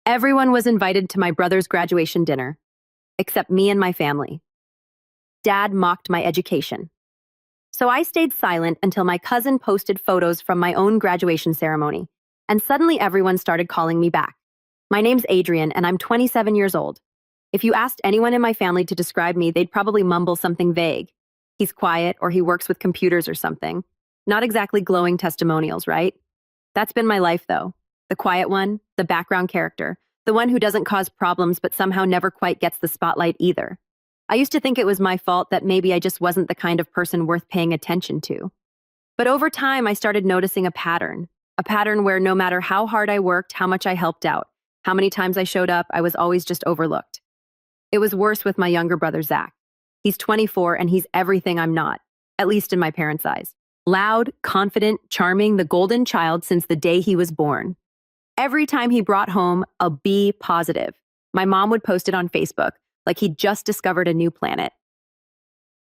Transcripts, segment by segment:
Everyone was invited to my brother's graduation dinner, except me and my family. Dad mocked my education. So I stayed silent until my cousin posted photos from my own graduation ceremony, and suddenly everyone started calling me back. My name's Adrian, and I'm 27 years old. If you asked anyone in my family to describe me, they'd probably mumble something vague. He's quiet, or he works with computers or something. Not exactly glowing testimonials, right? That's been my life, though. The quiet one, the background character, the one who doesn't cause problems but somehow never quite gets the spotlight either. I used to think it was my fault that maybe I just wasn't the kind of person worth paying attention to. But over time, I started noticing a pattern where no matter how hard I worked, how much I helped out, how many times I showed up, I was always just overlooked. It was worse with my younger brother, Zach. He's 24 and he's everything I'm not, at least in my parents' eyes. Loud, confident, charming, the golden child since the day he was born. Every time he brought home a B positive, my mom would post it on Facebook like he'd just discovered a new planet.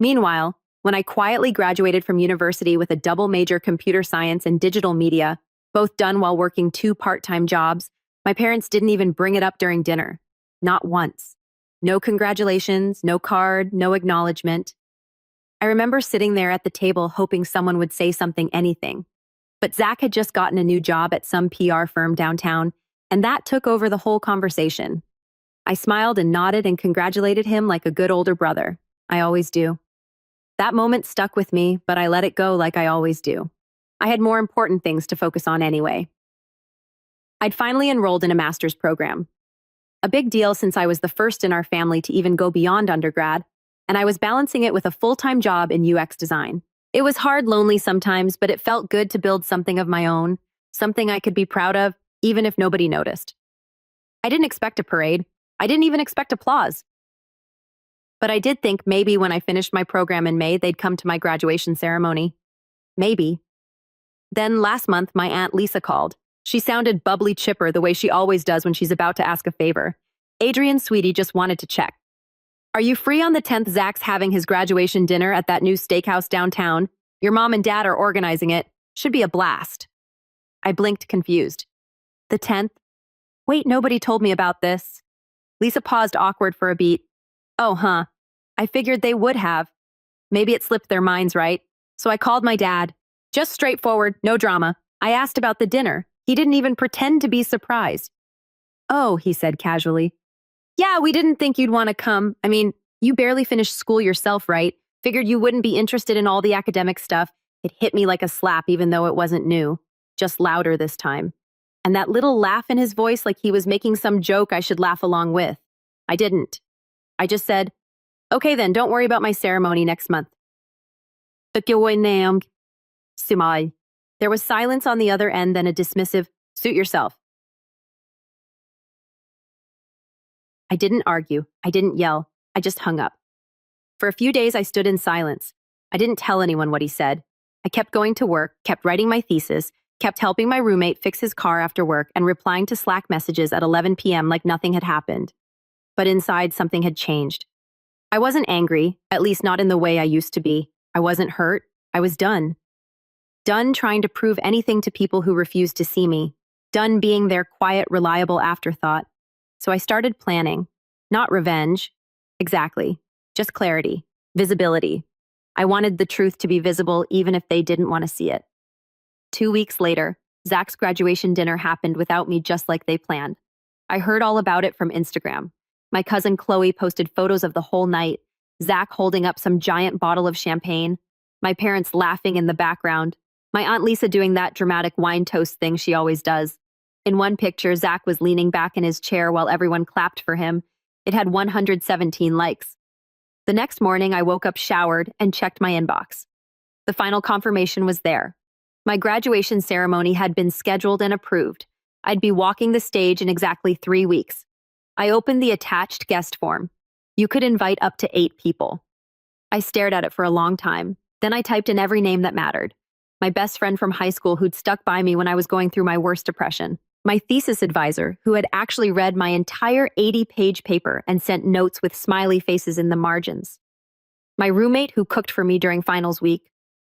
Meanwhile, when I quietly graduated from university with a double major computer science and digital media, both done while working 2 part-time jobs, my parents didn't even bring it up during dinner. Not once. No congratulations, no card, no acknowledgement. I remember sitting there at the table hoping someone would say something, anything. But Zach had just gotten a new job at some PR firm downtown, and that took over the whole conversation. I smiled and nodded and congratulated him like a good older brother. I always do. That moment stuck with me, but I let it go like I always do. I had more important things to focus on anyway. I'd finally enrolled in a master's program. A big deal since I was the first in our family to even go beyond undergrad, and I was balancing it with a full-time job in UX design. It was hard, lonely sometimes, but it felt good to build something of my own, something I could be proud of, even if nobody noticed. I didn't expect a parade. I didn't even expect applause. But I did think maybe when I finished my program in May, they'd come to my graduation ceremony. Maybe. Then last month, my Aunt Lisa called. She sounded bubbly chipper the way she always does when she's about to ask a favor. Adrian, sweetie, just wanted to check. Are you free on the 10th? Zach's having his graduation dinner at that new steakhouse downtown. Your mom and dad are organizing it. Should be a blast. I blinked, confused. The 10th? Wait, nobody told me about this. Lisa paused, awkward for a beat. Oh, huh. I figured they would have. Maybe it slipped their minds, right? So I called my dad. Just straightforward, no drama. I asked about the dinner. He didn't even pretend to be surprised. Oh, he said casually. Yeah, we didn't think you'd want to come. I mean, you barely finished school yourself, right? Figured you wouldn't be interested in all the academic stuff. It hit me like a slap, even though it wasn't new. Just louder this time. And that little laugh in his voice like he was making some joke I should laugh along with. I didn't. I just said, okay then, don't worry about my ceremony next month. There was silence on the other end, then a dismissive, suit yourself. I didn't argue. I didn't yell. I just hung up. For a few days, I stood in silence. I didn't tell anyone what he said. I kept going to work, kept writing my thesis, kept helping my roommate fix his car after work, and replying to Slack messages at 11 p.m. like nothing had happened. But inside, something had changed. I wasn't angry, at least not in the way I used to be. I wasn't hurt. I was done. Done trying to prove anything to people who refused to see me. Done being their quiet, reliable afterthought. So I started planning. Not revenge. Exactly. Just clarity. Visibility. I wanted the truth to be visible even if they didn't want to see it. 2 weeks later, Zach's graduation dinner happened without me, just like they planned. I heard all about it from Instagram. My cousin Chloe posted photos of the whole night, Zach holding up some giant bottle of champagne, my parents laughing in the background, my Aunt Lisa doing that dramatic wine toast thing she always does. In one picture, Zach was leaning back in his chair while everyone clapped for him. It had 117 likes. The next morning, I woke up, showered, and checked my inbox. The final confirmation was there. My graduation ceremony had been scheduled and approved. I'd be walking the stage in exactly 3 weeks. I opened the attached guest form. You could invite up to 8 people. I stared at it for a long time. Then I typed in every name that mattered. My best friend from high school who'd stuck by me when I was going through my worst depression. My thesis advisor who had actually read my entire 80-page paper and sent notes with smiley faces in the margins. My roommate who cooked for me during finals week.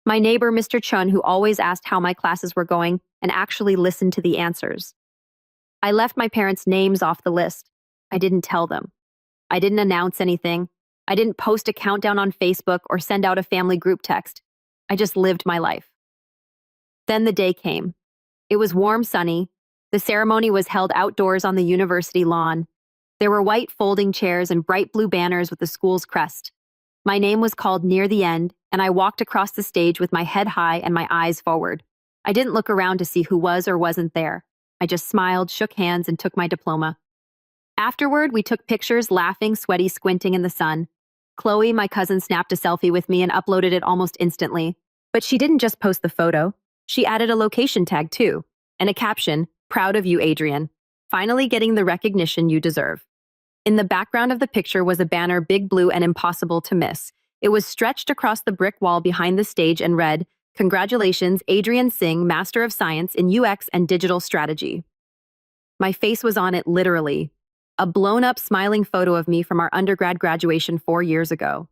My neighbor, Mr. Chun, who always asked how my classes were going and actually listened to the answers. I left my parents' names off the list. I didn't tell them. I didn't announce anything. I didn't post a countdown on Facebook or send out a family group text. I just lived my life. Then the day came. It was warm, sunny. The ceremony was held outdoors on the university lawn. There were white folding chairs and bright blue banners with the school's crest. My name was called near the end, and I walked across the stage with my head high and my eyes forward. I didn't look around to see who was or wasn't there. I just smiled, shook hands, and took my diploma. Afterward, we took pictures, laughing, sweaty, squinting in the sun. Chloe, my cousin, snapped a selfie with me and uploaded it almost instantly. But she didn't just post the photo. She added a location tag, too, and a caption, "Proud of you, Adrian. Finally getting the recognition you deserve." In the background of the picture was a banner big blue and impossible to miss. It was stretched across the brick wall behind the stage and read, "Congratulations, Adrian Singh, Master of Science in UX and Digital Strategy." My face was on it literally. A blown-up, smiling photo of me from our undergrad graduation 4 years ago.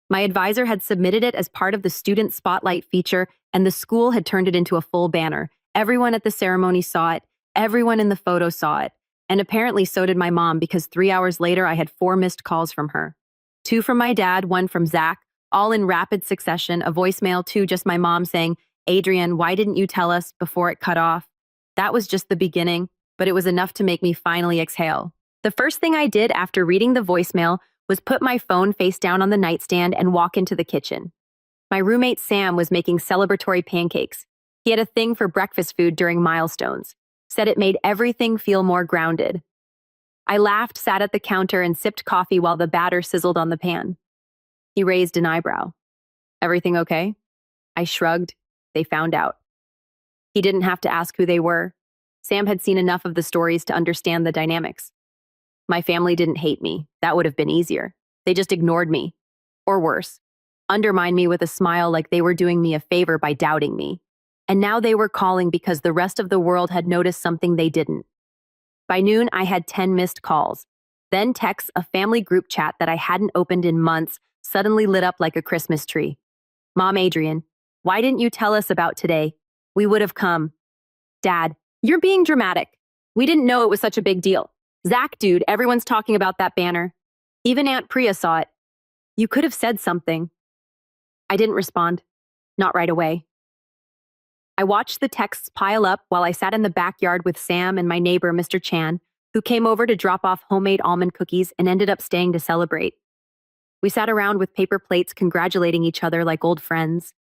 My advisor had submitted it as part of the Student Spotlight feature, and the school had turned it into a full banner. Everyone at the ceremony saw it. Everyone in the photo saw it. And apparently so did my mom, because 3 hours later I had 4 missed calls from her. 2 from my dad, 1 from Zach, all in rapid succession, a voicemail too, just my mom saying, "Adrian, why didn't you tell us?" before it cut off. That was just the beginning, but it was enough to make me finally exhale. The first thing I did after reading the voicemail was put my phone face down on the nightstand and walk into the kitchen. My roommate Sam was making celebratory pancakes. He had a thing for breakfast food during milestones, said it made everything feel more grounded. I laughed, sat at the counter, and sipped coffee while the batter sizzled on the pan. He raised an eyebrow. "Everything okay?" I shrugged. They found out. He didn't have to ask who they were. Sam had seen enough of the stories to understand the dynamics. My family didn't hate me. That would have been easier. They just ignored me. Or worse, undermined me with a smile like they were doing me a favor by doubting me. And now they were calling because the rest of the world had noticed something they didn't. By noon, I had 10 missed calls. Then texts, a family group chat that I hadn't opened in months, suddenly lit up like a Christmas tree. "Mom, Adrian, why didn't you tell us about today? We would have come." "Dad, you're being dramatic. We didn't know it was such a big deal. Zach, dude, everyone's talking about that banner. Even Aunt Priya saw it. You could have said something." I didn't respond. Not right away. I watched the texts pile up while I sat in the backyard with Sam and my neighbor, Mr. Chan, who came over to drop off homemade almond cookies and ended up staying to celebrate. We sat around with paper plates congratulating each other like old friends.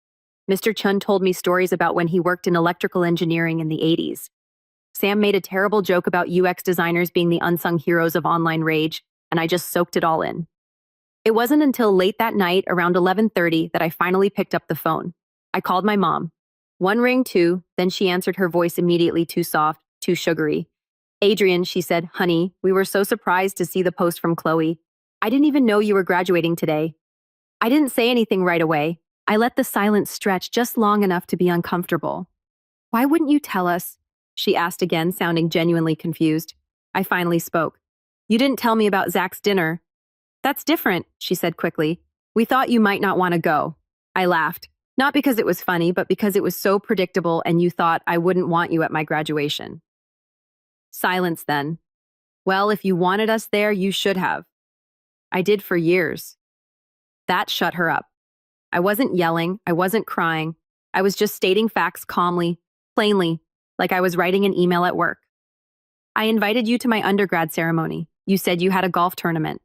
Mr. Chun told me stories about when he worked in electrical engineering in the 80s. Sam made a terrible joke about UX designers being the unsung heroes of online rage, and I just soaked it all in. It wasn't until late that night, around 11:30, that I finally picked up the phone. I called my mom. 1 ring, 2, then she answered, her voice immediately too soft, too sugary. "Adrian," she said, "honey, we were so surprised to see the post from Chloe. I didn't even know you were graduating today." I didn't say anything right away. I let the silence stretch just long enough to be uncomfortable. "Why wouldn't you tell us?" she asked again, sounding genuinely confused. I finally spoke. "You didn't tell me about Zach's dinner." "That's different," she said quickly. "We thought you might not want to go." I laughed. Not because it was funny, but because it was so predictable and you thought I wouldn't want you at my graduation. Silence then. "Well, if you wanted us there, you should have." "I did for years." That shut her up. I wasn't yelling. I wasn't crying. I was just stating facts calmly, plainly, like I was writing an email at work. "I invited you to my undergrad ceremony. You said you had a golf tournament.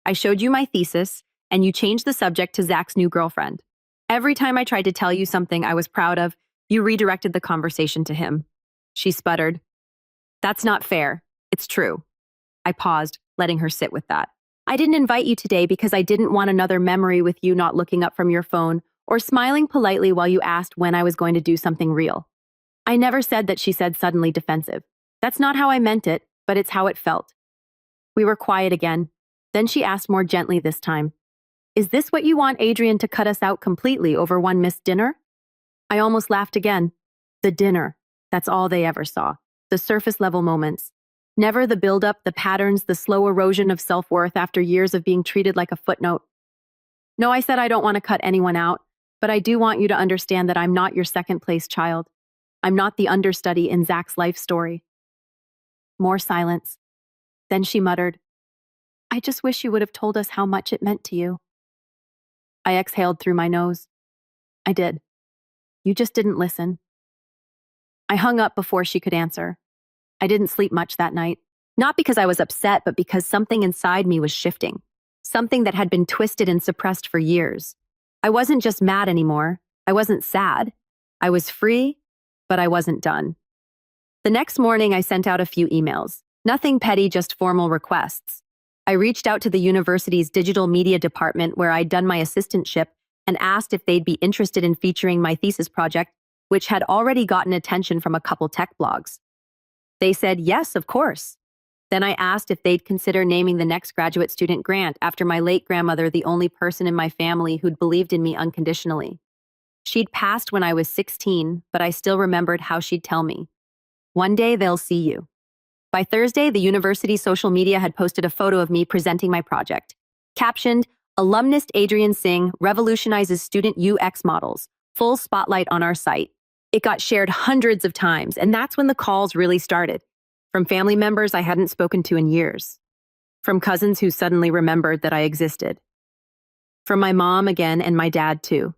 I showed you my thesis, and you changed the subject to Zach's new girlfriend. Every time I tried to tell you something I was proud of, you redirected the conversation to him." She sputtered. "That's not fair. It's true." I paused, letting her sit with that. "I didn't invite you today because I didn't want another memory with you not looking up from your phone or smiling politely while you asked when I was going to do something real." I never said that, she said, suddenly defensive. "That's not how I meant it, but it's how it felt." We were quiet again. Then she asked more gently this time, "Is this what you want Adrian to cut us out completely over one missed dinner?" I almost laughed again. The dinner. That's all they ever saw. The surface level moments. Never the buildup, the patterns, the slow erosion of self-worth after years of being treated like a footnote. "No," I said, "I don't want to cut anyone out, but I do want you to understand that I'm not your second-place child. I'm not the understudy in Zach's life story." More silence. Then she muttered, "I just wish you would have told us how much it meant to you." I exhaled through my nose. I did. You just didn't listen. I hung up before she could answer. I didn't sleep much that night. Not because I was upset, but because something inside me was shifting. Something that had been twisted and suppressed for years. I wasn't just mad anymore. I wasn't sad. I was free, but I wasn't done. The next morning, I sent out a few emails. Nothing petty, just formal requests. I reached out to the university's digital media department where I'd done my assistantship and asked if they'd be interested in featuring my thesis project, which had already gotten attention from a couple tech blogs. They said yes, of course. Then I asked if they'd consider naming the next graduate student grant after my late grandmother, the only person in my family who'd believed in me unconditionally. She'd passed when I was 16, but I still remembered how she'd tell me, "One day they'll see you." By Thursday, the university social media had posted a photo of me presenting my project. Captioned, "Alumnist Adrian Singh revolutionizes student UX models. Full spotlight on our site." It got shared hundreds of times, and that's when the calls really started. From family members I hadn't spoken to in years. From cousins who suddenly remembered that I existed. From my mom again and my dad too.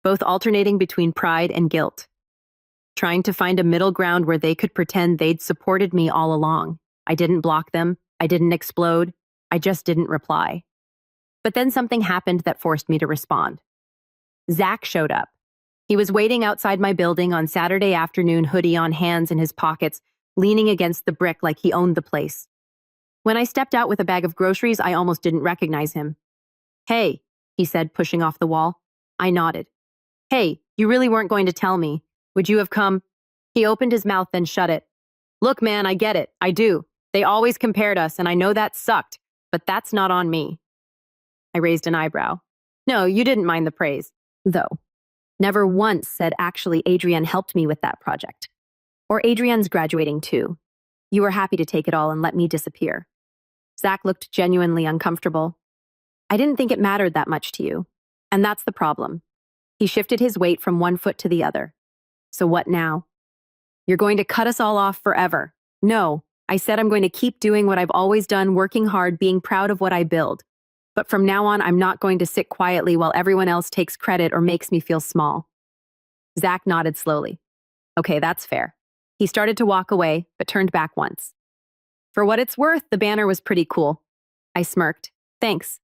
Both alternating between pride and guilt. Trying to find a middle ground where they could pretend they'd supported me all along. I didn't block them. I didn't explode. I just didn't reply. But then something happened that forced me to respond. Zach showed up. He was waiting outside my building on Saturday afternoon, hoodie on, hands in his pockets, leaning against the brick like he owned the place. When I stepped out with a bag of groceries, I almost didn't recognize him. "Hey," he said, pushing off the wall. I nodded. "Hey, you really weren't going to tell me. Would you have come?" He opened his mouth, then shut it. "Look, man, I get it. I do. They always compared us, and I know that sucked, but that's not on me." I raised an eyebrow. "No, you didn't mind the praise, though. Never once said, actually, Adrienne helped me with that project. Or Adrienne's graduating too. You were happy to take it all and let me disappear." Zach looked genuinely uncomfortable. "I didn't think it mattered that much to you. And that's the problem." He shifted his weight from one foot to the other. "So what now? You're going to cut us all off forever." "No, I said I'm going to keep doing what I've always done, working hard, being proud of what I build. But from now on, I'm not going to sit quietly while everyone else takes credit or makes me feel small." Zach nodded slowly. "Okay, that's fair." He started to walk away, but turned back once. "For what it's worth, the banner was pretty cool." I smirked. "Thanks."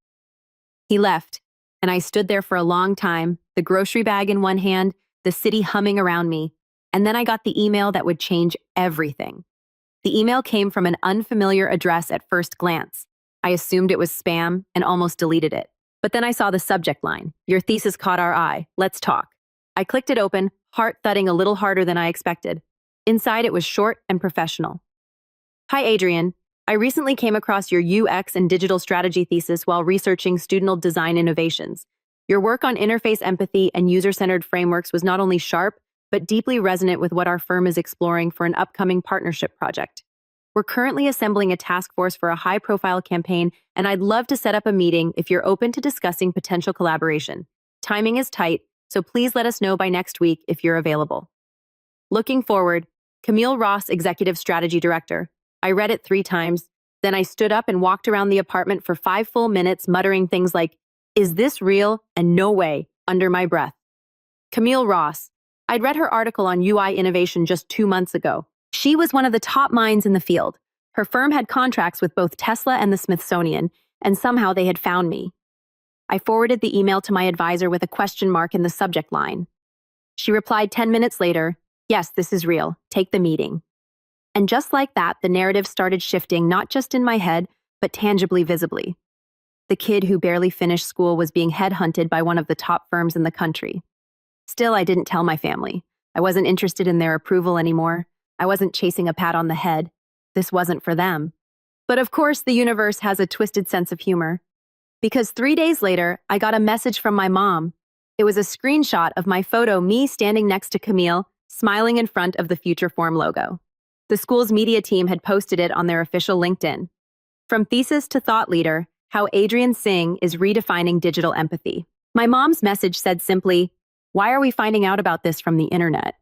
He left, and I stood there for a long time, the grocery bag in one hand, the city humming around me, and then I got the email that would change everything. The email came from an unfamiliar address at first glance. I assumed it was spam and almost deleted it. But then I saw the subject line, "Your thesis caught our eye. Let's talk." I clicked it open, heart thudding a little harder than I expected. Inside, it was short and professional. "Hi, Adrian. I recently came across your UX and digital strategy thesis while researching student design innovations. Your work on interface empathy and user-centered frameworks was not only sharp, but deeply resonant with what our firm is exploring for an upcoming partnership project. We're currently assembling a task force for a high-profile campaign, and I'd love to set up a meeting if you're open to discussing potential collaboration. Timing is tight, so please let us know by next week if you're available. Looking forward, Camille Ross, Executive Strategy Director." I read it 3 times. Then I stood up and walked around the apartment for 5 full minutes, muttering things like, "Is this real?" and "No way," under my breath. Camille Ross. I'd read her article on UI innovation just 2 months ago. She was one of the top minds in the field. Her firm had contracts with both Tesla and the Smithsonian, and somehow they had found me. I forwarded the email to my advisor with a question mark in the subject line. She replied 10 minutes later, "Yes, this is real. Take the meeting." And just like that, the narrative started shifting, not just in my head, but tangibly, visibly. The kid who barely finished school was being headhunted by one of the top firms in the country. Still, I didn't tell my family. I wasn't interested in their approval anymore. I wasn't chasing a pat on the head. This wasn't for them. But of course, the universe has a twisted sense of humor. Because 3 days later, I got a message from my mom. It was a screenshot of my photo, me standing next to Camille, smiling in front of the Future Form logo. The school's media team had posted it on their official LinkedIn. From thesis to thought leader, how Adrian Singh is redefining digital empathy. My mom's message said simply, "Why are we finding out about this from the internet?"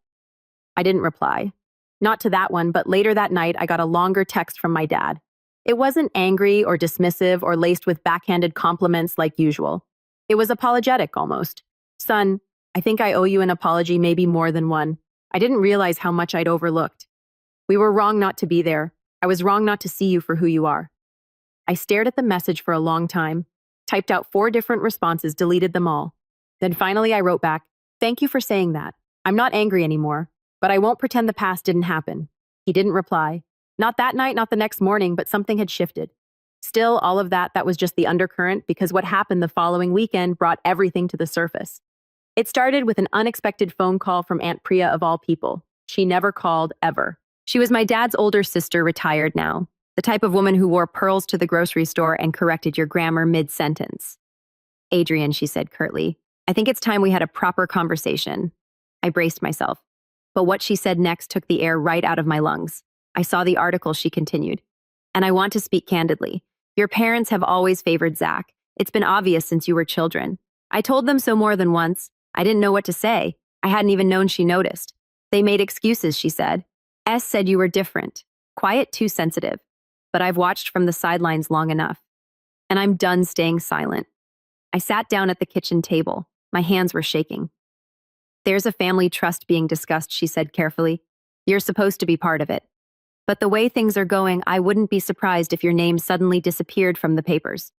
I didn't reply. Not to that one, but later that night, I got a longer text from my dad. It wasn't angry or dismissive or laced with backhanded compliments like usual. It was apologetic almost. Son, I think I owe you an apology, maybe more than one. I didn't realize how much I'd overlooked. We were wrong not to be there. I was wrong not to see you for who you are. I stared at the message for a long time, typed out 4 different responses, deleted them all. Then finally I wrote back, "Thank you for saying that. I'm not angry anymore, but I won't pretend the past didn't happen." He didn't reply. Not that night, not the next morning, but something had shifted. Still, all of that was just the undercurrent, because what happened the following weekend brought everything to the surface. It started with an unexpected phone call from Aunt Priya of all people. She never called, ever. She was my dad's older sister, retired now, the type of woman who wore pearls to the grocery store and corrected your grammar mid-sentence. "Adrian," she said curtly, "I think it's time we had a proper conversation." I braced myself, but what she said next took the air right out of my lungs. I saw the article, she continued. "And I want to speak candidly. Your parents have always favored Zach. It's been obvious since you were children. I told them so more than once. I didn't know what to say. I hadn't even known she noticed. They made excuses," she said. "S said you were different. Quiet, too sensitive. But I've watched from the sidelines long enough. And I'm done staying silent." I sat down at the kitchen table. My hands were shaking. "There's a family trust being discussed," she said carefully. "You're supposed to be part of it. But the way things are going, I wouldn't be surprised if your name suddenly disappeared from the papers."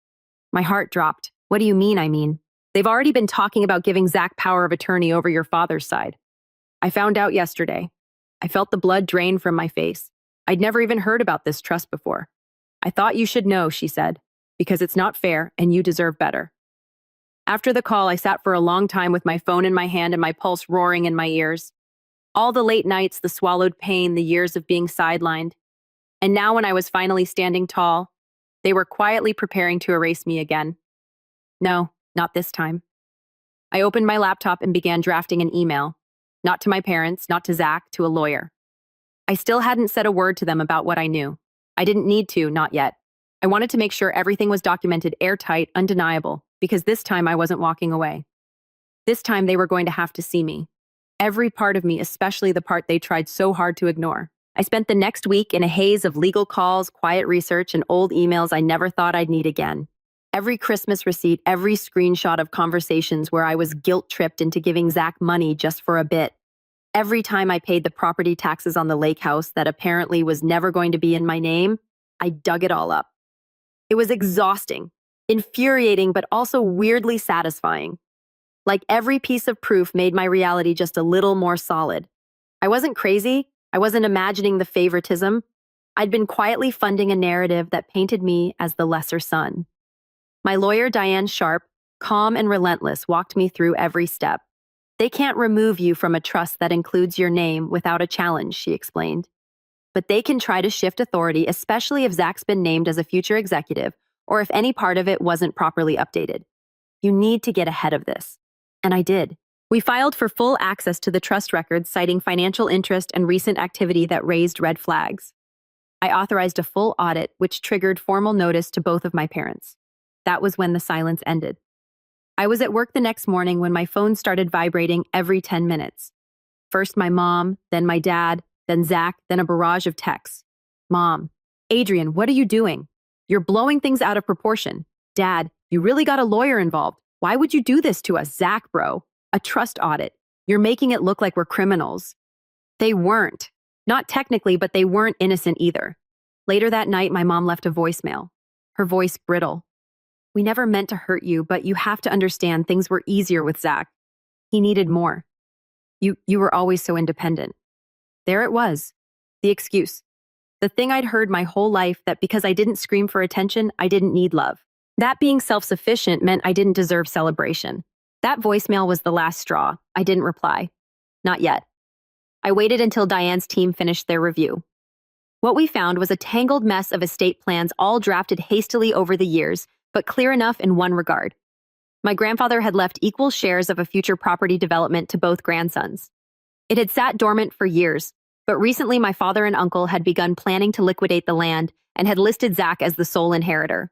My heart dropped. "What do you mean, I mean? They've already been talking about giving Zach power of attorney over your father's side. I found out yesterday." I felt the blood drain from my face. I'd never even heard about this trust before. "I thought you should know," she said, "because it's not fair and you deserve better." After the call, I sat for a long time with my phone in my hand and my pulse roaring in my ears. All the late nights, the swallowed pain, the years of being sidelined. And now when I was finally standing tall, they were quietly preparing to erase me again. No, not this time. I opened my laptop and began drafting an email. Not to my parents, not to Zach, to a lawyer. I still hadn't said a word to them about what I knew. I didn't need to, not yet. I wanted to make sure everything was documented, airtight, undeniable, because this time I wasn't walking away. This time they were going to have to see me. Every part of me, especially the part they tried so hard to ignore. I spent the next week in a haze of legal calls, quiet research, and old emails I never thought I'd need again. Every Christmas receipt, every screenshot of conversations where I was guilt-tripped into giving Zach money just for a bit. Every time I paid the property taxes on the lake house that apparently was never going to be in my name, I dug it all up. It was exhausting, infuriating, but also weirdly satisfying. Like every piece of proof made my reality just a little more solid. I wasn't crazy. I wasn't imagining the favoritism. I'd been quietly funding a narrative that painted me as the lesser son. My lawyer, Diane Sharp, calm and relentless, walked me through every step. "They can't remove you from a trust that includes your name without a challenge," she explained. "But they can try to shift authority, especially if Zach's been named as a future executive or if any part of it wasn't properly updated. You need to get ahead of this." And I did. We filed for full access to the trust records, citing financial interest and recent activity that raised red flags. I authorized a full audit, which triggered formal notice to both of my parents. That was when the silence ended. I was at work the next morning when my phone started vibrating every 10 minutes. First my mom, then my dad, then Zach, then a barrage of texts. "Mom, Adrian, what are you doing? You're blowing things out of proportion. Dad, you really got a lawyer involved. Why would you do this to us? Zach, bro, a trust audit. You're making it look like we're criminals." They weren't. Not technically, but they weren't innocent either. Later that night, my mom left a voicemail. Her voice brittle. "We never meant to hurt you, but you have to understand things were easier with Zach. He needed more. You were always so independent." There it was. The excuse. The thing I'd heard my whole life, that because I didn't scream for attention, I didn't need love. That being self-sufficient meant I didn't deserve celebration. That voicemail was the last straw. I didn't reply. Not yet. I waited until Diane's team finished their review. What we found was a tangled mess of estate plans, all drafted hastily over the years, but clear enough in one regard. My grandfather had left equal shares of a future property development to both grandsons. It had sat dormant for years, but recently my father and uncle had begun planning to liquidate the land and had listed Zach as the sole inheritor.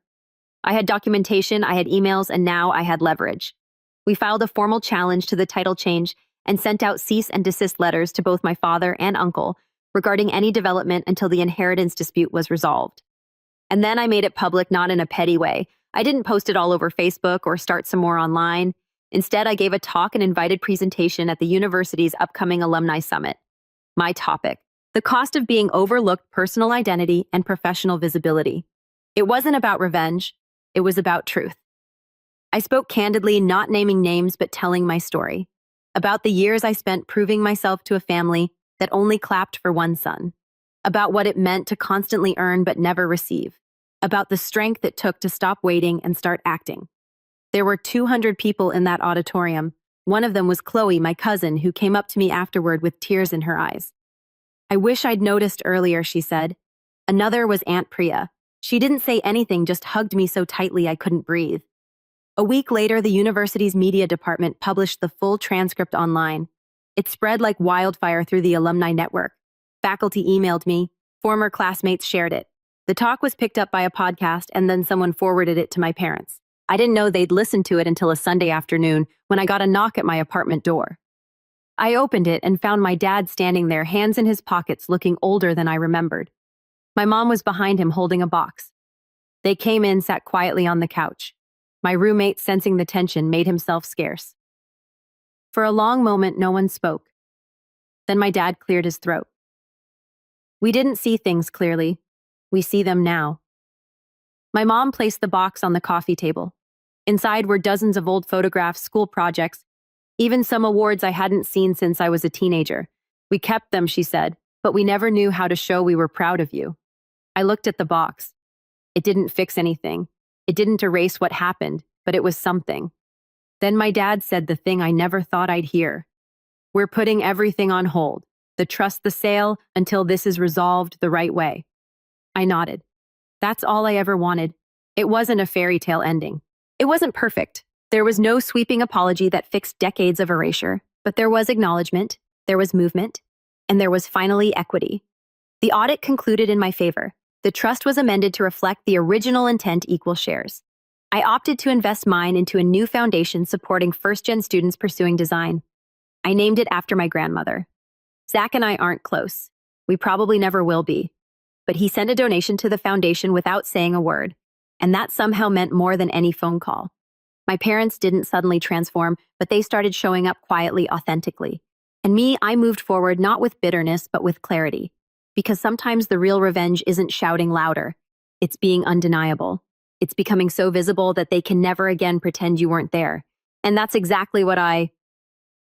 I had documentation, I had emails, and now I had leverage. We filed a formal challenge to the title change and sent out cease and desist letters to both my father and uncle, regarding any development until the inheritance dispute was resolved. And then I made it public, not in a petty way. I didn't post it all over Facebook or start some more online. Instead, I gave a talk and invited presentation at the university's upcoming alumni summit. My topic: the cost of being overlooked, personal identity, and professional visibility. It wasn't about revenge, it was about truth. I spoke candidly, not naming names, but telling my story. About the years I spent proving myself to a family that only clapped for one son. About what it meant to constantly earn but never receive. About the strength it took to stop waiting and start acting. There were 200 people in that auditorium. One of them was Chloe, my cousin, who came up to me afterward with tears in her eyes. "I wish I'd noticed earlier," she said. Another was Aunt Priya. She didn't say anything, just hugged me so tightly I couldn't breathe. A week later, the university's media department published the full transcript online. It spread like wildfire through the alumni network. Faculty emailed me. Former classmates shared it. The talk was picked up by a podcast, and then someone forwarded it to my parents. I didn't know they'd listen to it until a Sunday afternoon when I got a knock at my apartment door. I opened it and found my dad standing there, hands in his pockets, looking older than I remembered. My mom was behind him holding a box. They came in, sat quietly on the couch. My roommate, sensing the tension, made himself scarce. For a long moment, no one spoke. Then my dad cleared his throat. "We didn't see things clearly. We see them now." My mom placed the box on the coffee table. Inside were dozens of old photographs, school projects, even some awards I hadn't seen since I was a teenager. "We kept them," she said, "but we never knew how to show we were proud of you." I looked at the box. It didn't fix anything. It didn't erase what happened, but it was something. Then my dad said the thing I never thought I'd hear. "We're putting everything on hold. The trust the sale until this is resolved the right way." I nodded. That's all I ever wanted. It wasn't a fairy tale ending. It wasn't perfect. There was no sweeping apology that fixed decades of erasure, but there was acknowledgement, there was movement, and there was finally equity. The audit concluded in my favor. The trust was amended to reflect the original intent: equal shares. I opted to invest mine into a new foundation supporting first-gen students pursuing design. I named it after my grandmother. Zach and I aren't close. We probably never will be. But he sent a donation to the foundation without saying a word, and that somehow meant more than any phone call. My parents didn't suddenly transform, but they started showing up quietly, authentically. And me, I moved forward not with bitterness, but with clarity. Because sometimes the real revenge isn't shouting louder. It's being undeniable. It's becoming so visible that they can never again pretend you weren't there. And that's exactly what I